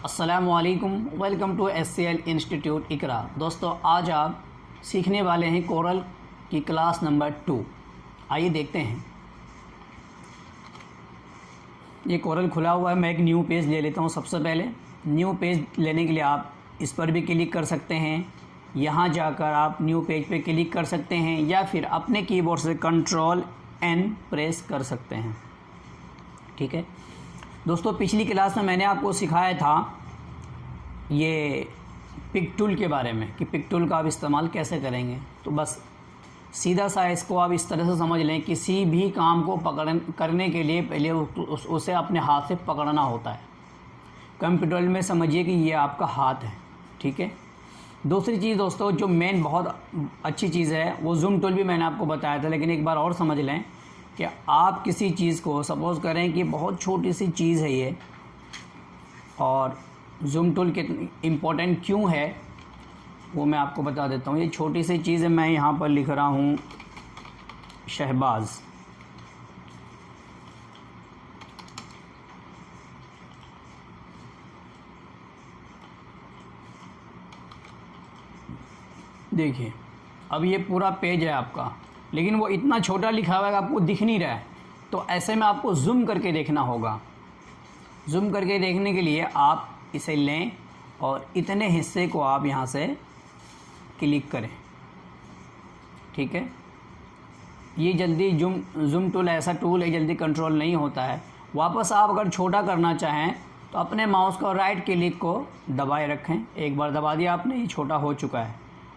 अस्सलामुअलैकुम, welcome to SCL institute इकरा। दोस्तों, आज आप सीखने वाले हैं कोरल की क्लास नंबर 2। आइए देखते हैं। ये कोरल खुला हुआ है। मैं एक न्यू पेज ले लेता हूँ। सबसे पहले न्यू पेज लेने के लिए आप इस पर भी क्लिक कर सकते हैं। यहाँ जाकर आप न्यू पेज पे क्लिक कर सकते हैं या फिर अपने कीबोर्ड से Ctrl+N प्रेस कर सकते हैं। ठीक है दोस्तों, पिछली क्लास में मैंने आपको सिखाया था ये पिक टूल के बारे में कि पिक टूल का आप इस्तेमाल कैसे करेंगे। तो बस सीधा सा इसको आप इस तरह से समझ लें, किसी भी काम को करने के लिए पहले उसे अपने हाथ से पकड़ना होता है। कंप्यूटर में समझिए कि ये आपका हाथ है। ठीक है। दूसरी चीज़ दोस्तों, जो मेन बहुत अच्छी चीज़ है, वो जूम टूल भी मैंने आपको बताया था, लेकिन एक बार और समझ लें कि आप किसी चीज़ को सपोज़ करें कि बहुत छोटी सी चीज़ है ये, और जूम टूल कितनी इम्पोर्टेंट क्यों है वो मैं आपको बता देता हूँ। ये छोटी सी चीज़ है, मैं यहाँ पर लिख रहा हूँ शहबाज। देखिए, अब ये पूरा पेज है आपका, लेकिन वो इतना छोटा लिखा हुआ है कि आपको दिख नहीं रहा है। तो ऐसे में आपको जूम करके देखना होगा। जूम करके देखने के लिए आप इसे लें और इतने हिस्से को आप यहाँ से क्लिक करें। ठीक है। ये जल्दी जूम टूल ऐसा टूल है, जल्दी कंट्रोल नहीं होता है। वापस आप अगर छोटा करना चाहें तो अपने माउस को राइट क्लिक को दबाए रखें। एक बार दबा दिया आपने, ये छोटा हो चुका है।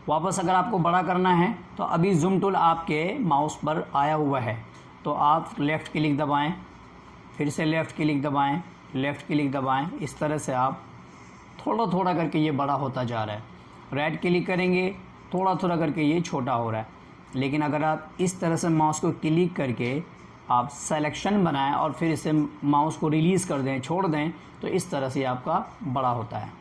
वापस अगर आपको बड़ा करना है तो अभी जूम टूल आपके माउस पर आया हुआ है, तो आप लेफ़्ट क्लिक दबाएं, फिर से लेफ़्ट क्लिक दबाएं, लेफ़्ट क्लिक दबाएं। इस तरह से आप थोड़ा थोड़ा करके ये बड़ा होता जा रहा है। राइट क्लिक करेंगे, थोड़ा थोड़ा करके ये छोटा हो रहा है। लेकिन अगर आप इस तरह से माउस को क्लिक करके आप सेलेक्शन बनाएं और फिर इसे माउस को रिलीज़ कर दें, छोड़ दें, तो इस तरह से आपका बड़ा होता है।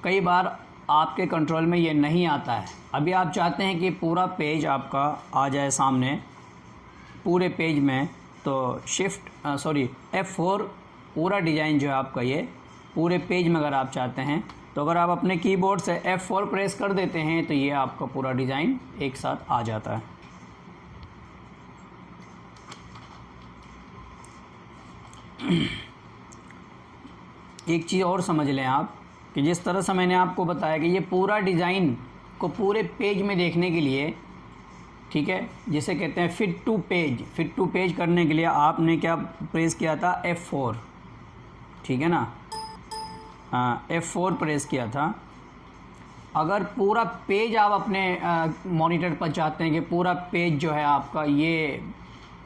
कई बार आपके कंट्रोल में ये नहीं आता है। अभी आप चाहते हैं कि पूरा पेज आपका आ जाए सामने पूरे पेज में, तो F4 पूरा डिज़ाइन जो है आपका ये पूरे पेज में अगर आप चाहते हैं, तो अगर आप अपने कीबोर्ड से F4 प्रेस कर देते हैं तो ये आपका पूरा डिज़ाइन एक साथ आ जाता है। एक चीज़ और समझ लें आप कि जिस तरह से मैंने आपको बताया कि ये पूरा डिज़ाइन को पूरे पेज में देखने के लिए, ठीक है, जिसे कहते हैं फिट टू पेज करने के लिए आपने क्या प्रेस किया था? F4। ठीक है ना, F4 प्रेस किया था। अगर पूरा पेज आप अपने मॉनिटर पर चाहते हैं कि पूरा पेज जो है आपका ये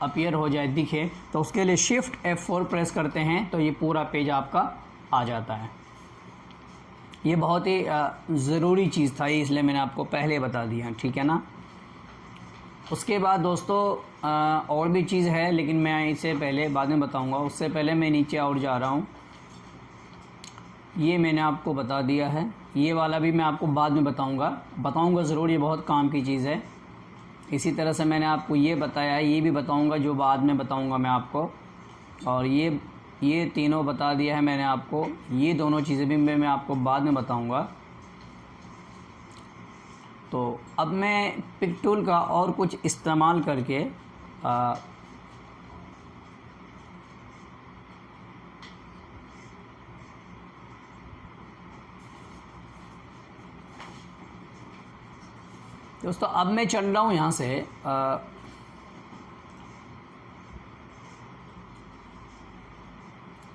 अपीयर हो जाए, दिखे, तो उसके लिए शिफ्ट F4 प्रेस करते हैं तो ये पूरा पेज आपका आ जाता है। ये बहुत ही ज़रूरी चीज़ था, इसलिए मैंने आपको पहले बता दिया। ठीक है ना। उसके बाद दोस्तों और भी चीज़ है, लेकिन मैं इसे पहले बाद में बताऊंगा। उससे पहले मैं नीचे और जा रहा हूँ। ये मैंने आपको बता दिया है, ये वाला भी मैं आपको बाद में बताऊंगा ज़रूर। ये बहुत काम की चीज़ है। इसी तरह से मैंने आपको ये बताया है, ये भी बताऊंगा, जो बाद में बताऊंगा मैं आपको। और ये तीनों बता दिया है मैंने आपको। ये दोनों चीज़ें भी मैं आपको बाद में बताऊंगा। तो अब मैं पिक टूल का और कुछ इस्तेमाल करके दोस्तों, अब मैं चल रहा हूँ यहाँ से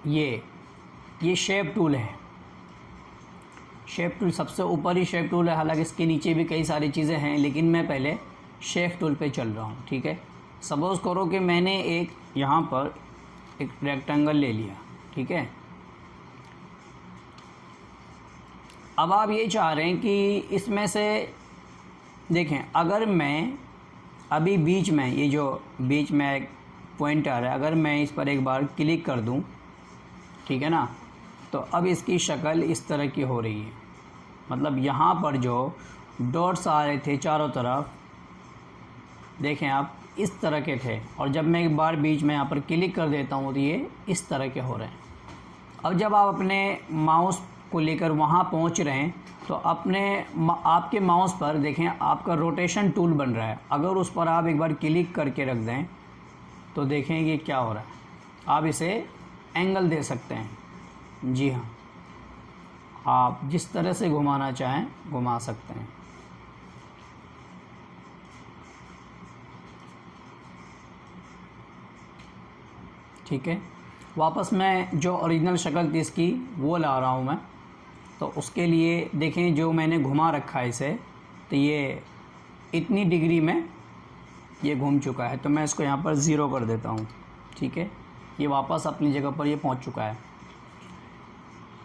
ये शेप टूल है। शेप टूल सबसे ऊपर ही शेप टूल है, हालांकि इसके नीचे भी कई सारी चीज़ें हैं, लेकिन मैं पहले शेप टूल पे चल रहा हूँ। ठीक है। सपोज़ करो कि मैंने यहाँ पर एक रेक्टेंगल ले लिया। ठीक है। अब आप ये चाह रहे हैं कि इसमें से देखें, अगर मैं अभी बीच में, ये जो बीच में एक पॉइंट आ रहा है, अगर मैं इस पर एक बार क्लिक कर दूं, ठीक है ना, तो अब इसकी शक्ल इस तरह की हो रही है। मतलब यहाँ पर जो डॉट्स आ रहे थे चारों तरफ, देखें आप, इस तरह के थे, और जब मैं एक बार बीच में यहाँ पर क्लिक कर देता हूँ तो ये इस तरह के हो रहे हैं। अब जब आप अपने माउस को लेकर वहाँ पहुँच रहे हैं तो आपके माउस पर देखें आपका रोटेशन टूल बन रहा है। अगर उस पर आप एक बार क्लिक करके रख दें तो देखें ये क्या हो रहा है। आप इसे एंगल दे सकते हैं। जी हाँ, आप जिस तरह से घुमाना चाहें घुमा सकते हैं। ठीक है, वापस मैं जो ओरिजिनल शक्ल थी इसकी वो ला रहा हूँ मैं। तो उसके लिए देखें जो मैंने घुमा रखा है इसे, तो ये इतनी डिग्री में ये घूम चुका है। तो मैं इसको यहाँ पर 0 कर देता हूँ। ठीक है, ये वापस अपनी जगह पर ये पहुँच चुका है।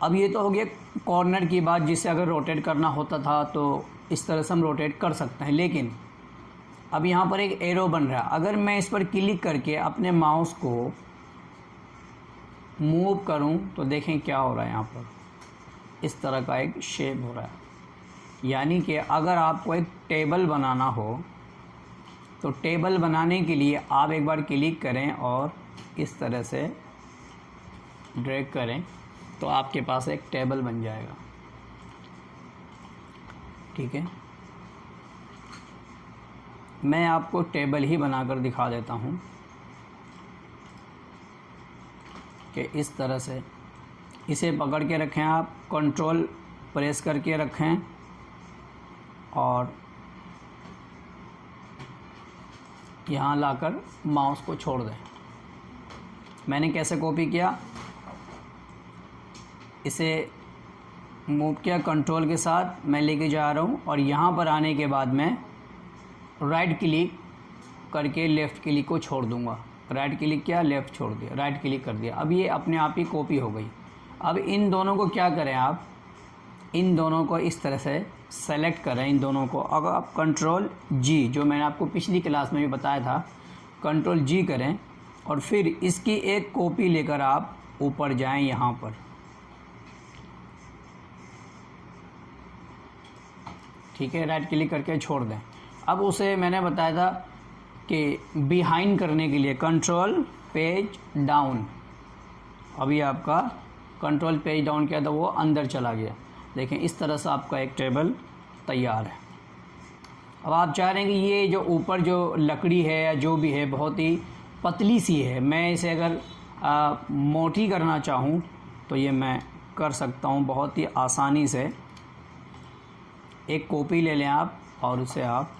अब ये तो हो गया कॉर्नर की बात, जिसे अगर रोटेट करना होता था तो इस तरह से हम रोटेट कर सकते हैं। लेकिन अब यहाँ पर एक एरो बन रहा है। अगर मैं इस पर क्लिक करके अपने माउस को मूव करूँ तो देखें क्या हो रहा है। यहाँ पर इस तरह का एक शेप हो रहा है। यानी कि अगर आपको एक टेबल बनाना हो तो टेबल बनाने के लिए आप एक बार क्लिक करें और इस तरह से ड्रैग करें तो आपके पास एक टेबल बन जाएगा। ठीक है, मैं आपको टेबल ही बनाकर दिखा देता हूँ कि इस तरह से इसे पकड़ के रखें, आप कंट्रोल प्रेस करके रखें और यहाँ लाकर माउस को छोड़ दें। मैंने कैसे कॉपी किया, इसे मूव किया कंट्रोल के साथ, मैं लेके जा रहा हूँ और यहाँ पर आने के बाद मैं राइट क्लिक करके लेफ़्ट क्लिक को छोड़ दूँगा। राइट क्लिक किया, लेफ़्ट छोड़ दिया, राइट क्लिक कर दिया। अब ये अपने आप ही कॉपी हो गई। अब इन दोनों को क्या करें, आप इन दोनों को इस तरह से सेलेक्ट करें। इन दोनों को अगर आप कंट्रोल जी, जो मैंने आपको पिछली क्लास में भी बताया था, कंट्रोल जी करें और फिर इसकी एक कॉपी लेकर आप ऊपर जाएं यहाँ पर। ठीक है, राइट क्लिक करके छोड़ दें। अब उसे मैंने बताया था कि बिहाइंड करने के लिए कंट्रोल पेज डाउन। अभी आपका कंट्रोल पेज डाउन किया तो वो अंदर चला गया। देखें इस तरह से आपका एक टेबल तैयार है। अब आप चाह रहे हैं कि ये जो ऊपर जो लकड़ी है या जो भी है बहुत ही पतली सी है, मैं इसे अगर मोटी करना चाहूँ तो ये मैं कर सकता हूँ बहुत ही आसानी से। एक कॉपी ले लें आप और उसे आप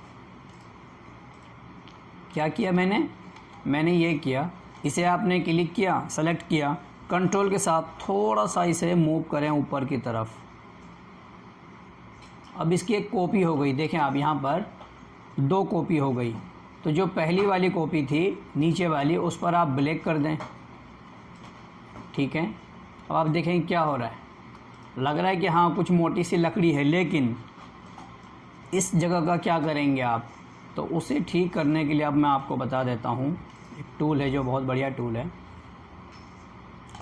क्या किया, मैंने ये किया, इसे आपने क्लिक किया, सेलेक्ट किया, कंट्रोल के साथ थोड़ा सा इसे मूव करें ऊपर की तरफ। अब इसकी एक कॉपी हो गई। देखें आप यहाँ पर 2 कॉपी हो गई। तो जो पहली वाली कॉपी थी नीचे वाली, उस पर आप ब्लैक कर दें। ठीक है, अब आप देखें क्या हो रहा है। लग रहा है कि हाँ कुछ मोटी सी लकड़ी है, लेकिन इस जगह का क्या करेंगे आप, तो उसे ठीक करने के लिए अब मैं आपको बता देता हूँ। एक टूल है जो बहुत बढ़िया टूल है।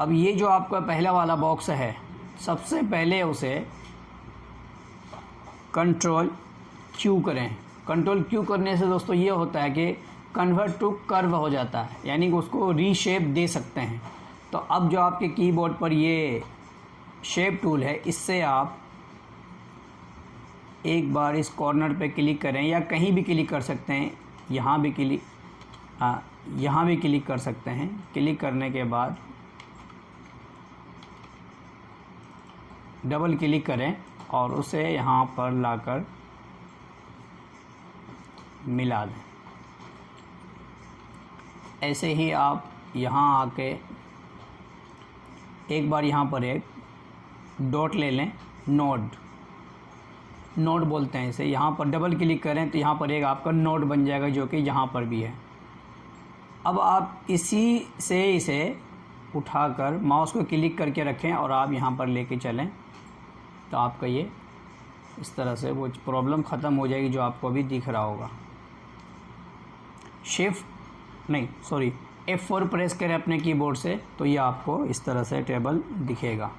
अब ये जो आपका पहला वाला बॉक्स है, सबसे पहले उसे कंट्रोल क्यू करें। कंट्रोल क्यू करने से दोस्तों ये होता है कि कन्वर्ट टू कर्व हो जाता है, यानी कि उसको रीशेप दे सकते हैं। तो अब जो आपके कीबोर्ड पर ये शेप टूल है, इससे आप एक बार इस कॉर्नर पे क्लिक करें या कहीं भी क्लिक कर सकते हैं। यहाँ भी क्लिक कर सकते हैं। क्लिक करने के बाद डबल क्लिक करें और उसे यहाँ पर लाकर मिला दें। ऐसे ही आप यहाँ आके एक बार यहाँ पर एक डॉट ले लें, नोड बोलते हैं इसे। यहाँ पर डबल क्लिक करें तो यहाँ पर एक आपका नोड बन जाएगा जो कि यहाँ पर भी है। अब आप इसी से इसे उठाकर माउस को क्लिक करके रखें और आप यहाँ पर लेके चलें तो आपका ये इस तरह से वो प्रॉब्लम ख़त्म हो जाएगी जो आपको अभी दिख रहा होगा। F4 प्रेस करें अपने कीबोर्ड से तो ये आपको इस तरह से टेबल दिखेगा।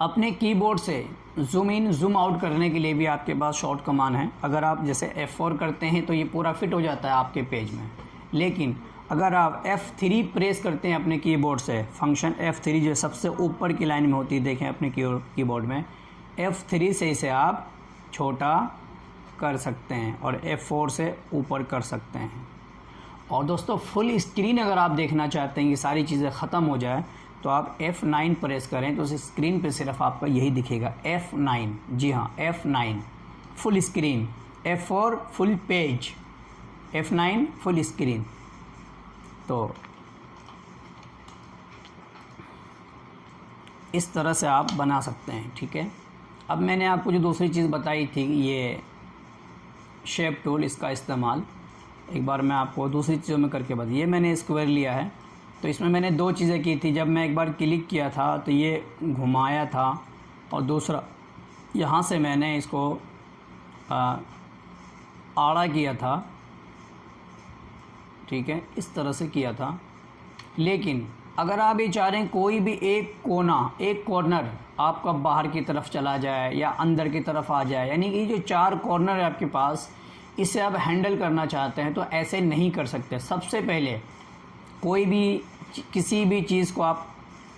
अपने कीबोर्ड से जूम इन जूम आउट करने के लिए भी आपके पास शॉर्ट कमांड है। अगर आप जैसे F4 करते हैं तो ये पूरा फिट हो जाता है आपके पेज में, लेकिन अगर आप F3 प्रेस करते हैं अपने कीबोर्ड से, फंक्शन F3 जो सबसे ऊपर की लाइन में होती है, देखें अपने कीबोर्ड में, F3 से इसे आप छोटा कर सकते हैं और F4 से ऊपर कर सकते हैं। और दोस्तों फुल स्क्रीन अगर आप देखना चाहते हैं कि सारी चीज़ें ख़त्म हो जाए तो आप F9 प्रेस करें तो उस स्क्रीन पे सिर्फ आपका यही दिखेगा, F9। जी हाँ, F9 full screen, F4 full page, F9 full screen. तो इस तरह से आप बना सकते हैं, ठीक है। अब मैंने आपको जो दूसरी चीज़ बताई थी, ये शेप टूल, इसका इस्तेमाल एक बार मैं आपको दूसरी चीज़ों में करके बता। ये मैंने स्क्वायर लिया है, तो इसमें मैंने दो चीज़ें की थी। जब मैं एक बार क्लिक किया था तो ये घुमाया था, और दूसरा यहाँ से मैंने इसको आड़ा किया था, ठीक है, इस तरह से किया था। लेकिन अगर आप ये चाह रहे हैं कोई भी एक कोना, एक कॉर्नर आपका बाहर की तरफ चला जाए या अंदर की तरफ आ जाए, यानी कि जो 4 कॉर्नर है आपके पास, इसे आप हैंडल करना चाहते हैं तो ऐसे नहीं कर सकते। सबसे पहले कोई भी किसी भी चीज़ को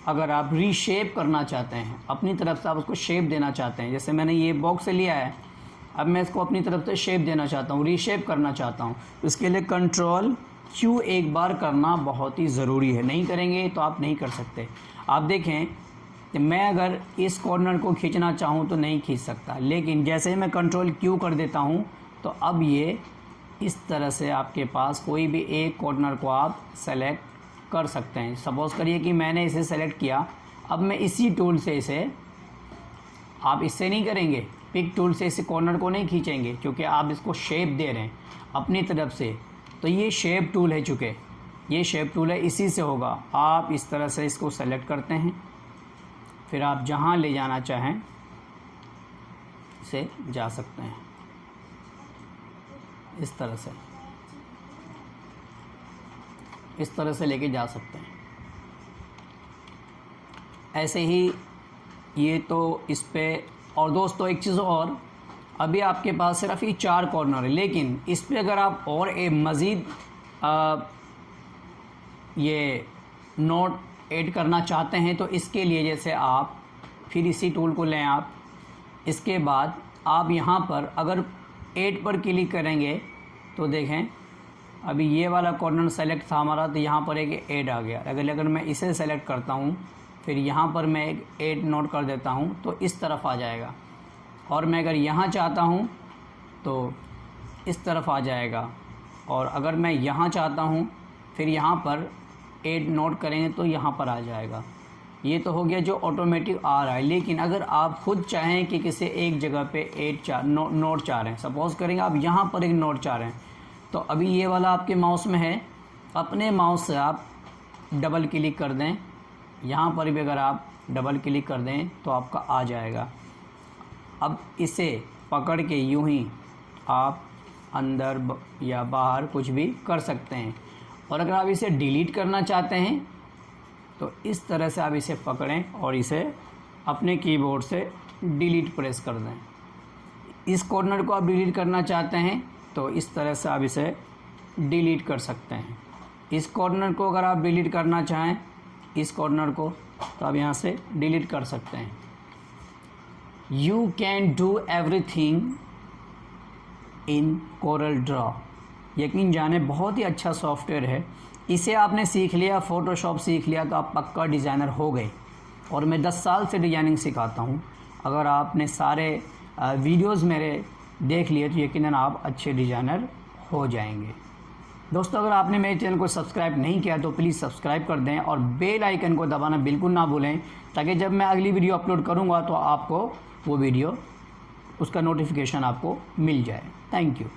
अगर आप रीशेप करना चाहते हैं, अपनी तरफ से आप उसको शेप देना चाहते हैं, जैसे मैंने ये बॉक्स लिया है, अब मैं इसको अपनी तरफ से शेप देना चाहता हूँ, रीशेप करना चाहता हूँ, इसके लिए Ctrl Q एक बार करना बहुत ही ज़रूरी है। नहीं करेंगे तो आप नहीं कर सकते। आप देखें कि मैं अगर इस कॉर्नर को खींचना चाहूँ तो नहीं खींच सकता, लेकिन जैसे ही मैं Ctrl Q कर देता हूँ तो अब ये इस तरह से आपके पास कोई भी एक कॉर्नर को आप सेलेक्ट कर सकते हैं। सपोज़ करिए कि मैंने इसे सेलेक्ट किया, अब मैं इसी टूल से इसे, आप इससे नहीं करेंगे, पिक टूल से इस कॉर्नर को नहीं खींचेंगे, क्योंकि आप इसको शेप दे रहे हैं अपनी तरफ से। तो ये शेप टूल है, चूँकि ये शेप टूल है, इसी से होगा। आप इस तरह से इसको सेलेक्ट करते हैं, फिर आप जहाँ ले जाना चाहें इसे जा सकते हैं, इस तरह से लेके जा सकते हैं। ऐसे ही ये तो इस पे। और दोस्तों एक चीज़ और, अभी आपके पास सिर्फ ये 4 कॉर्नर है, लेकिन इस पे अगर आप और एक मज़ीद ये नोट ऐड करना चाहते हैं तो इसके लिए जैसे आप फिर इसी टूल को लें, आप इसके बाद आप यहाँ पर अगर 8 पर क्लिक करेंगे तो देखें अभी ये वाला कॉर्नर सेलेक्ट था हमारा, तो यहाँ पर एक ऐड आ गया। अगर मैं इसे सेलेक्ट करता हूँ, फिर यहाँ पर मैं एक ऐड नोट कर देता हूँ तो इस तरफ आ जाएगा, और मैं अगर यहाँ चाहता हूँ तो इस तरफ आ जाएगा, और अगर मैं यहाँ चाहता हूँ फिर यहाँ पर ऐड नोट करेंगे तो यहाँ पर आ जाएगा। ये तो हो गया जो ऑटोमेटिक आ रहा है। लेकिन अगर आप खुद चाहें कि किसी एक जगह पे नोट चाह रहे हैं, सपोज़ करेंगे आप यहाँ पर एक नोट चाह रहे हैं, तो अभी ये वाला आपके माउस में है, अपने माउस से आप डबल क्लिक कर दें, यहाँ पर भी अगर आप डबल क्लिक कर दें तो आपका आ जाएगा। अब इसे पकड़ के यूं ही आप अंदर या बाहर कुछ भी कर सकते हैं। और अगर आप इसे डिलीट करना चाहते हैं तो इस तरह से आप इसे पकड़ें और इसे अपने कीबोर्ड से डिलीट प्रेस कर दें। इस कॉर्नर को आप डिलीट करना चाहते हैं तो इस तरह से आप इसे डिलीट कर सकते हैं। इस कॉर्नर को अगर आप डिलीट करना चाहें, इस कॉर्नर को, तो आप यहाँ से डिलीट कर सकते हैं। You can do everything in Corel Draw. यकीन जाने बहुत ही अच्छा सॉफ्टवेयर है। इसे आपने सीख लिया, फ़ोटोशॉप सीख लिया तो आप पक्का डिज़ाइनर हो गए। और मैं 10 साल से डिज़ाइनिंग सिखाता हूँ। अगर आपने सारे वीडियोस मेरे देख लिए तो यकीनन आप अच्छे डिज़ाइनर हो जाएंगे। दोस्तों अगर आपने मेरे चैनल को सब्सक्राइब नहीं किया तो प्लीज़ सब्सक्राइब कर दें और बेल आइकन को दबाना बिल्कुल ना भूलें, ताकि जब मैं अगली वीडियो अपलोड करूँगा तो आपको वो वीडियो, उसका नोटिफिकेशन आपको मिल जाए। Thank you.